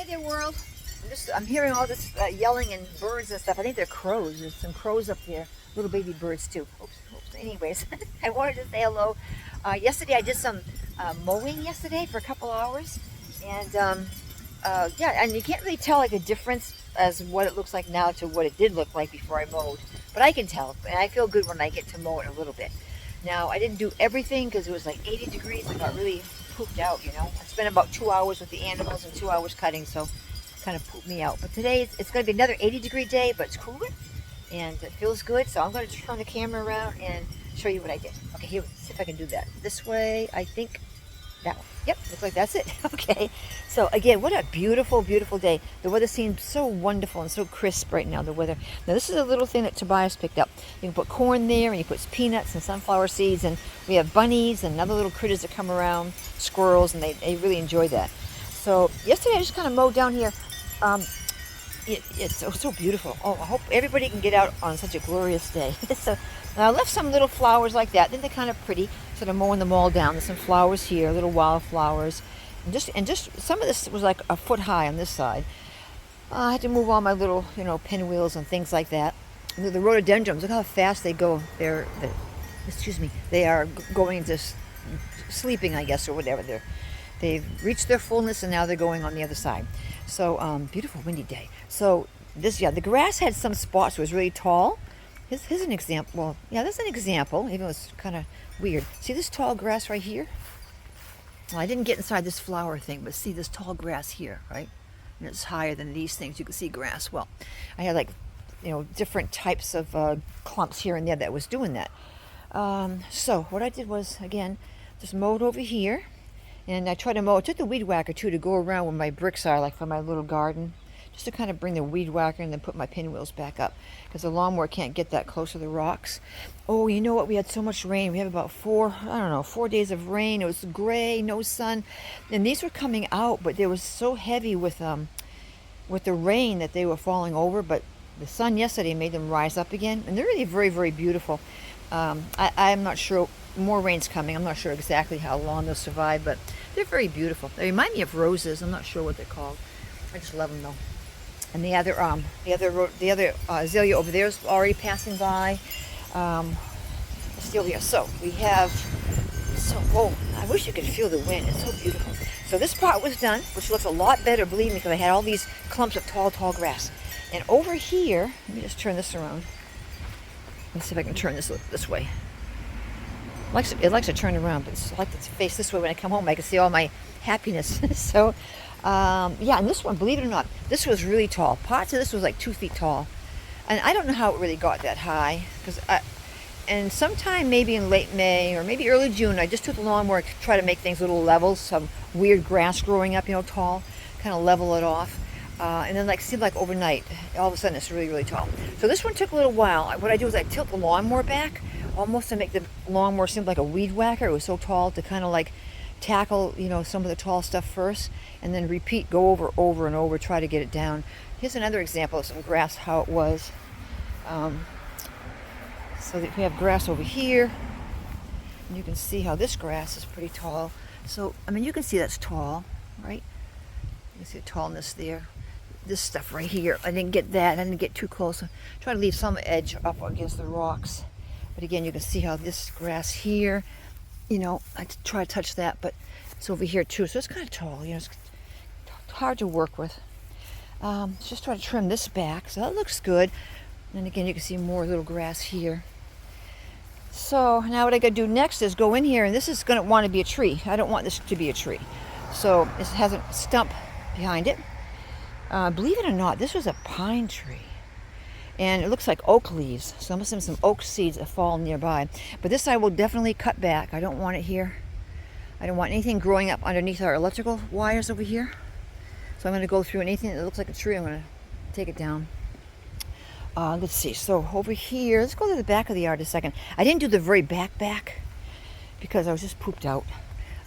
there, world. I'm hearing all this yelling and birds and stuff. I think they're crows. There's some crows up there, little baby birds too. Oops. Anyways, I wanted to say hello. Yesterday I did some mowing yesterday for a couple hours, and yeah, and you can't really tell like a difference as what it looks like now to what it did look like before I mowed. But I can tell, and I feel good when I get to mow it a little bit. Now I didn't do everything because it was like 80 degrees. I got really pooped out, you know. I spent about 2 hours with the animals and 2 hours cutting, so kind of pooped me out. But today it's going to be another 80-degree day, but it's cooler and it feels good. So I'm going to turn the camera around and show you what I did. Okay, here, see if I can do that. This way, I think. That one. Yep, looks like that's it. Okay, so again, what a beautiful, beautiful day. The weather seems so wonderful and so crisp right now, the weather. Now, this is a little thing that Tobias picked up. You can put corn there, and he puts peanuts and sunflower seeds, and we have bunnies and other little critters that come around, squirrels, and they really enjoy that. So yesterday, I just kind of mowed down here. It's so beautiful. Oh, I hope everybody can get out on such a glorious day. So I left some little flowers like that. Then they're kind of pretty. So I'm mowing them all down. There's some flowers here, little wildflowers, and just some of this was like a foot high on this side. I had to move all my little, pinwheels and things like that. And the rhododendrons, look how fast they go. They are going into sleeping, I guess, or whatever. They've reached their fullness, and now they're going on the other side. So beautiful windy day. So the grass had some spots. It was really tall. Here's an example. Well, yeah, that's an example, even though it's kind of weird. See this tall grass right here? Well, I didn't get inside this flower thing, but see this tall grass here, right? And it's higher than these things. You can see grass. Well, I had different types of clumps here and there that was doing that. So what I did was, again, just mowed over here. And I tried to mow. I took the weed whacker too to go around where my bricks are, like for my little garden, just to kind of bring the weed whacker and then put my pinwheels back up, because the lawnmower can't get that close to the rocks. Oh, you know what? We had so much rain. We had about 4 days of rain. It was gray, no sun, and these were coming out, but they were so heavy with the rain that they were falling over. But the sun yesterday made them rise up again, and they're really very, very beautiful. I'm not sure. More rain's coming. I'm not sure exactly how long they'll survive, but they're very beautiful. They remind me of roses. I'm not sure what they're called. I just love them though. And the other azalea over there is already passing by. Still here. So we have. Oh, I wish you could feel the wind. It's so beautiful. So this part was done, which looks a lot better, believe me, because I had all these clumps of tall, tall grass. And over here, let me just turn this around. Let's see if I can turn this way. It likes to turn around, but I like to face this way when I come home. I can see all my happiness. So, yeah, and this one, believe it or not, this was really tall. Parts of this was like 2 feet tall. And I don't know how it really got that high. And sometime maybe in late May or maybe early June, I just took the lawnmower to try to make things a little level. Some weird grass growing up, tall, kind of level it off. And then seemed like overnight, all of a sudden it's really, really tall. So this one took a little while. What I do is I tilt the lawnmower back, almost to make the lawnmower seem like a weed whacker. It was so tall to kind of tackle, some of the tall stuff first, and then repeat, go over and over, try to get it down. Here's another example of some grass, how it was. So that we have grass over here, and you can see how this grass is pretty tall. So, you can see that's tall, right? You can see the tallness there. This stuff right here, I didn't get that. I didn't get too close. I try to leave some edge up against the rocks. But again, you can see how this grass here, I try to touch that, but it's over here too. So it's kind of tall, it's hard to work with. Just try to trim this back. So that looks good. And again, you can see more little grass here. So now what I got to do next is go in here, and this is going to want to be a tree. I don't want this to be a tree. So it has a stump behind it. Believe it or not, this was a pine tree. And it looks like oak leaves. So I'm must some oak seeds that fall nearby. But this I will definitely cut back. I don't want it here. I don't want anything growing up underneath our electrical wires over here. So I'm going to go through anything that looks like a tree. I'm going to take it down. Let's see. So over here, let's go to the back of the yard a second. I didn't do the very back because I was just pooped out.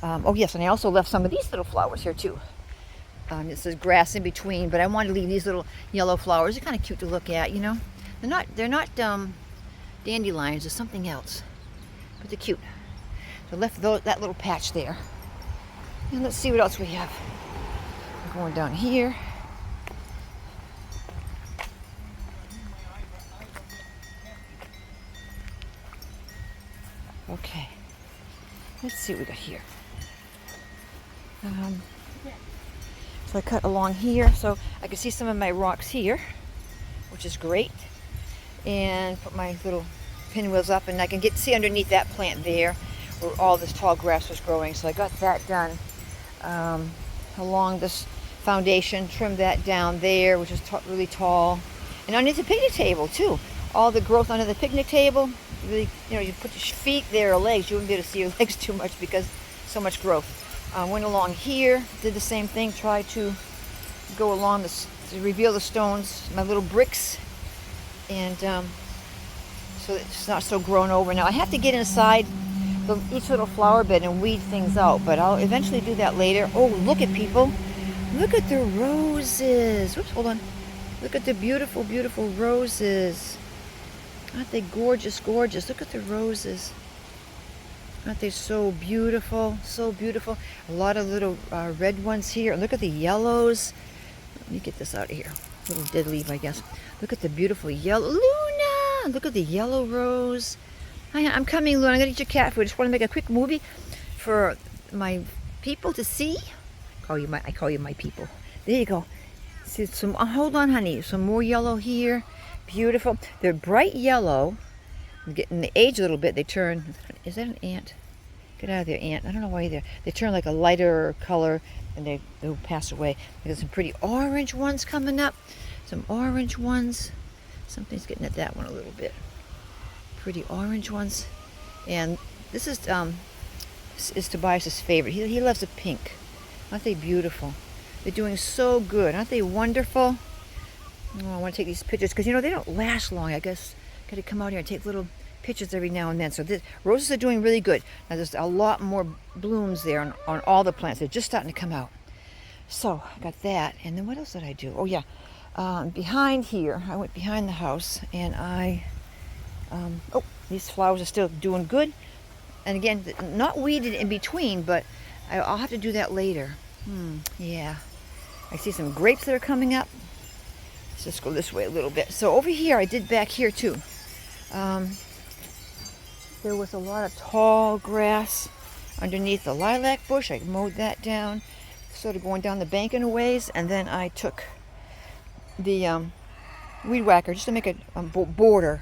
Oh yes, and I also left some of these little flowers here too. This is grass in between, but I wanted to leave these little yellow flowers. They're kind of cute to look at, They're not dandelions. They're something else, but they're cute. So I left that little patch there. And let's see what else we have. I'm going down here. Okay. Let's see what we got here. So I cut along here so I can see some of my rocks here, which is great. And put my little pinwheels up, and I can see underneath that plant there where all this tall grass was growing. So I got that done along this foundation, trimmed that down there, which is really tall. And underneath the picnic table too. All the growth under the picnic table, really, you put your feet there or legs, you wouldn't be able to see your legs too much because so much growth. Went along here, did the same thing, tried to go along to reveal the stones, my little bricks, and so it's not so grown over. Now I have to get inside each little flower bed and weed things out, but I'll eventually do that later. Oh, look at people. Look at the roses. Whoops, hold on. Look at the beautiful, beautiful roses. Aren't they gorgeous, gorgeous? Look at the roses. Aren't they so beautiful? So beautiful. A lot of little red ones here. Look at the yellows. Let me get this out of here. A little dead leaf, I guess. Look at the beautiful yellow. Luna! Look at the yellow rose. Hi, I'm coming, Luna. I'm going to eat your cat food. I just want to make a quick movie for my people to see. I call you my people. There you go. See some. Hold on, honey. Some more yellow here. Beautiful. They're bright yellow. I'm getting the age a little bit. They turn. Is that an ant? Get out of there, ant. I don't know why either. They turn like a lighter color, and they'll pass away. There's some pretty orange ones coming up. Some orange ones. Something's getting at that one a little bit. Pretty orange ones. And this is Tobias's favorite. He loves the pink. Aren't they beautiful? They're doing so good. Aren't they wonderful? Oh, I want to take these pictures because, they don't last long. I guess got to come out here and take little pictures every now and then. So roses are doing really good. Now there's a lot more blooms there on all the plants. They're just starting to come out. So I got that. And then what else did I do? Oh, yeah. Behind here, I went behind the house and these flowers are still doing good. And again, not weeded in between, but I'll have to do that later. Yeah. I see some grapes that are coming up. Let's just go this way a little bit. So over here, I did back here too. There was a lot of tall grass underneath the lilac bush. I mowed that down, sort of going down the bank in a ways. And then I took the weed whacker just to make a border.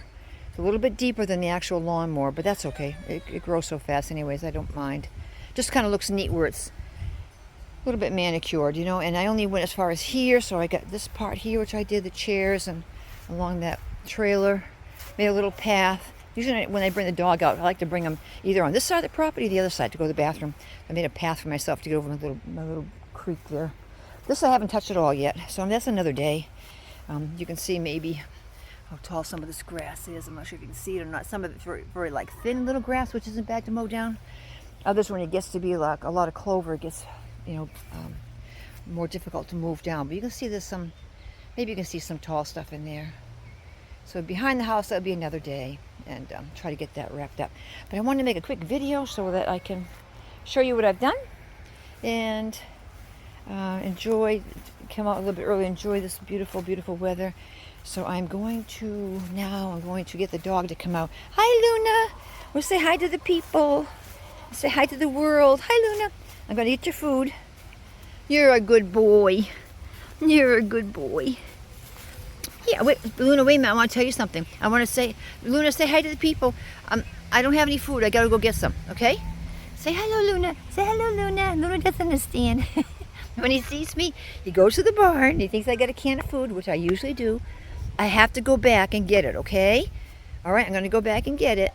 It's a little bit deeper than the actual lawnmower, but that's okay. It grows so fast anyways, I don't mind. Just kind of looks neat where it's a little bit manicured, and I only went as far as here, so I got this part here, which I did, the chairs, and along that trailer, made a little path. Usually when I bring the dog out, I like to bring him either on this side of the property or the other side to go to the bathroom. I made a path for myself to get over my little creek there. This I haven't touched at all yet, so that's another day. You can see maybe how tall some of this grass is. I'm not sure if you can see it or not. Some of it's very, very like thin little grass, which isn't bad to mow down. Others, when it gets to be like a lot of clover, it gets more difficult to move down. But you can see there's maybe you can see some tall stuff in there. So behind the house, that'll be another day, and try to get that wrapped up. But I wanted to make a quick video so that I can show you what I've done and enjoy, come out a little bit early, enjoy this beautiful, beautiful weather. So I'm going to get the dog to come out. Hi, Luna. We'll say hi to the people. Say hi to the world. Hi, Luna. I'm going to eat your food. You're a good boy. You're a good boy. Yeah, wait, Luna, wait a minute. I want to tell you something. I want to say, Luna, say hi to the people. I don't have any food. I got to go get some, okay? Say hello, Luna. Say hello, Luna. Luna doesn't understand. When he sees me, he goes to the barn. He thinks I got a can of food, which I usually do. I have to go back and get it, okay? All right, I'm going to go back and get it.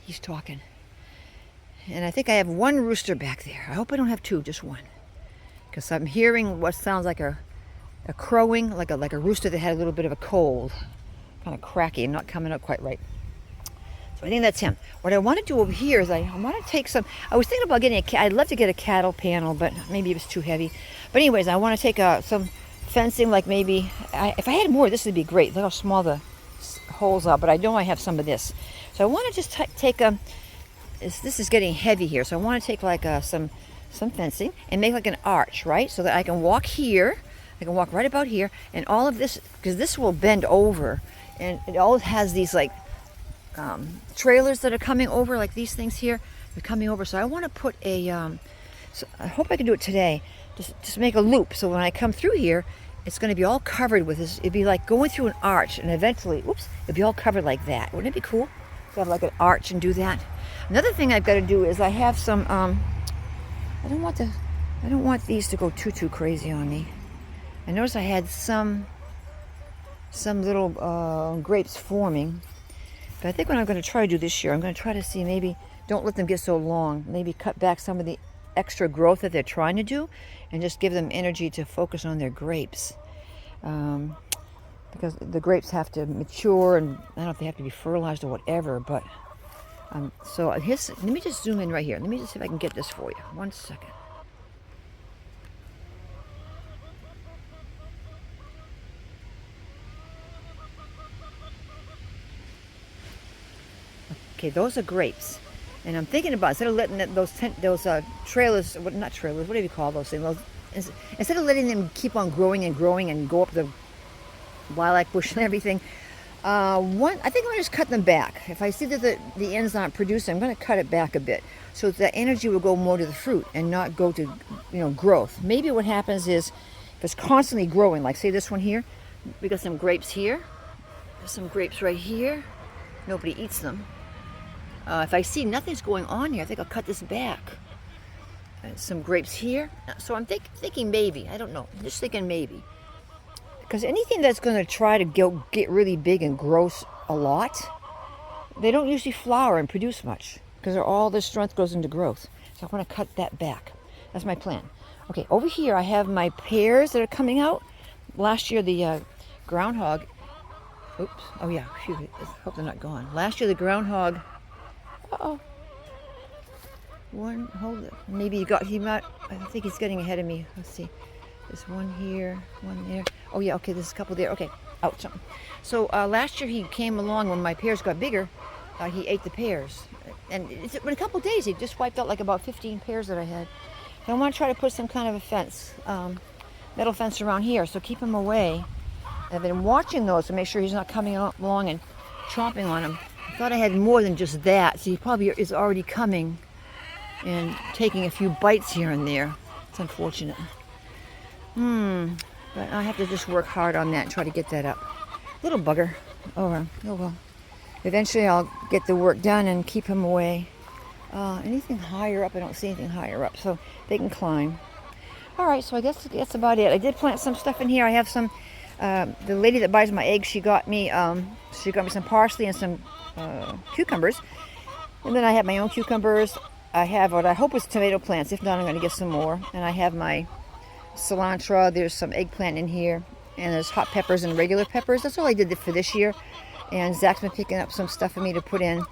He's talking. And I think I have one rooster back there. I hope I don't have two, just one. Because I'm hearing what sounds like a crowing, like a rooster that had a little bit of a cold. Kind of cracky and not coming up quite right. So I think that's him. What I want to do over here is I want to take some, I was thinking about getting I'd love to get a cattle panel, but maybe it was too heavy. But anyways, I want to take some fencing, like maybe, if I had more, this would be great. Look how small the holes are, but I know I have some of this. So I want to just take this is getting heavy here, so I want to take like some fencing and make like an arch, right? So that I can walk here, I can walk right about here, and all of this, because this will bend over and it all has these like trailers that are coming over, like these things here. They're coming over, so I want to put a. So I hope I can do it today. Just make a loop, so when I come through here, it's going to be all covered with this. It'd be like going through an arch, and eventually, oops, it'd be all covered like that. Wouldn't it be cool to have like an arch and do that? Another thing I've got to do is I have some. I don't want these to go too crazy on me. I noticed I had some little grapes forming. But I think what I'm going to try to do this year, I'm going to try to see, maybe don't let them get so long. Maybe cut back some of the extra growth that they're trying to do and just give them energy to focus on their grapes. Because the grapes have to mature, and I don't know if they have to be fertilized or whatever. But so let me just zoom in right here. Let me just see if I can get this for you. 1 second. Okay, those are grapes, and I'm thinking about, instead of letting those trailers, not trailers, what do you call those things? Instead of letting them keep on growing and growing and go up the lilac bush and everything, I think I'm gonna just cut them back. If I see that the ends aren't producing, I'm gonna cut it back a bit, so that energy will go more to the fruit and not go to growth. Maybe what happens is, if it's constantly growing, like say this one here, we got some grapes here, there's some grapes right here. Nobody eats them. If I see nothing's going on here, I think I'll cut this back. Some grapes here. So I'm thinking maybe. I don't know. I'm just thinking maybe. Because anything that's going to try to get really big and grow a lot, they don't usually flower and produce much. Because all their strength goes into growth. So I want to cut that back. That's my plan. Okay, over here I have my pears that are coming out. Last year the groundhog... Oops. Oh yeah. Phew, I hope they're not gone. Last year the groundhog... Uh-oh. Hold it. Maybe I think he's getting ahead of me. Let's see. There's one here, one there. Oh yeah, okay, there's a couple there. Okay, ouch. So last year he came along when my pears got bigger. He ate the pears. And in a couple of days he just wiped out like about 15 pears that I had. And I want to try to put some kind of a fence, metal fence around here, so keep him away. I've been watching those to make sure he's not coming along and chomping on them. I thought I had more than just that, so he probably is already coming and taking a few bites here and there. It's unfortunate. But I have to just work hard on that and try to get that up. Little bugger. Oh well. Eventually I'll get the work done and keep him away. Anything higher up? I don't see anything higher up, so they can climb. All right, so I guess that's about it. I did plant some stuff in here. I have some. The lady that buys my eggs, she got me some parsley and some cucumbers, and then I have my own cucumbers. I have what I hope is tomato plants. If not, I'm going to get some more. And I have my cilantro. There's some eggplant in here, and there's hot peppers and regular peppers. That's all I did for this year. And Zach's been picking up some stuff for me to put in.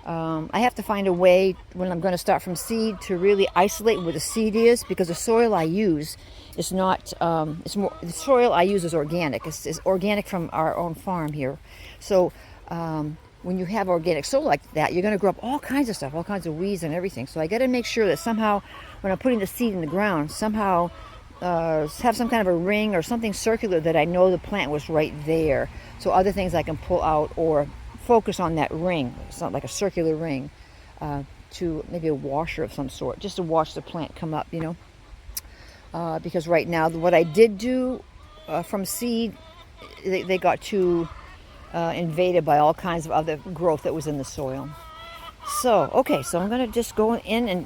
I have to find a way, when I'm going to start from seed, to really isolate where the seed is, because the soil I use is not. The soil I use is organic. It's organic from our own farm here. So when you have organic soil like that, you're going to grow up all kinds of stuff, all kinds of weeds and everything. So I got to make sure that somehow, when I'm putting the seed in the ground, somehow have some kind of a ring or something circular that I know the plant was right there. So other things I can pull out or focus on that ring. It's not like a circular ring, to maybe a washer of some sort, just to watch the plant come up, because right now what I did do from seed, they got too invaded by all kinds of other growth that was in the soil. So okay, so I'm gonna just go in and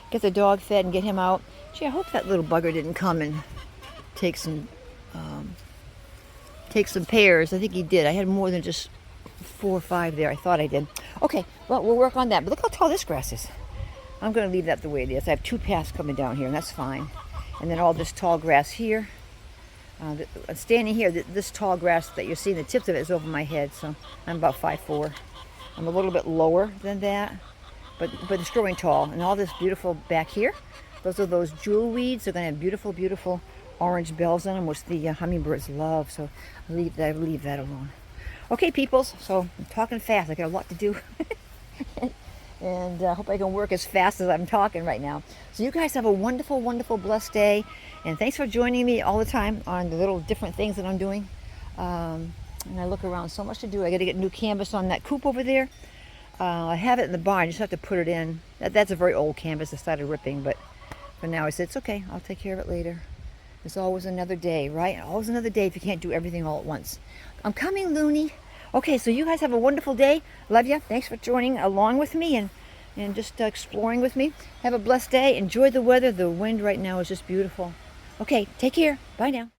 get the dog fed and get him out. Gee, I hope that little bugger didn't come and take some pears. I think he did. I had more than just 4 or 5 there. I thought I did. Okay, well, we'll work on that. But look how tall this grass is. I'm going to leave that the way it is. I have 2 paths coming down here, and that's fine. And then all this tall grass here. Standing here, this tall grass that you're seeing, the tips of it is over my head. So I'm about 5'4". I'm a little bit lower than that, but it's growing tall. And all this beautiful back here, those are those jewel weeds. They're going to have beautiful, beautiful orange bells on them, which the hummingbirds love. So I leave that alone. Okay, peoples, so I'm talking fast. I got a lot to do. And I hope I can work as fast as I'm talking right now. So you guys have a wonderful, wonderful, blessed day. And thanks for joining me all the time on the little different things that I'm doing. And I look around, so much to do. I got to get new canvas on that coop over there. I have it in the barn, just have to put it in. That's a very old canvas. I started ripping, but for now I said, it's okay. I'll take care of it later. There's always another day, right? Always another day if you can't do everything all at once. I'm coming, Looney. Okay, so you guys have a wonderful day. Love you. Thanks for joining along with me and just exploring with me. Have a blessed day. Enjoy the weather. The wind right now is just beautiful. Okay, take care. Bye now.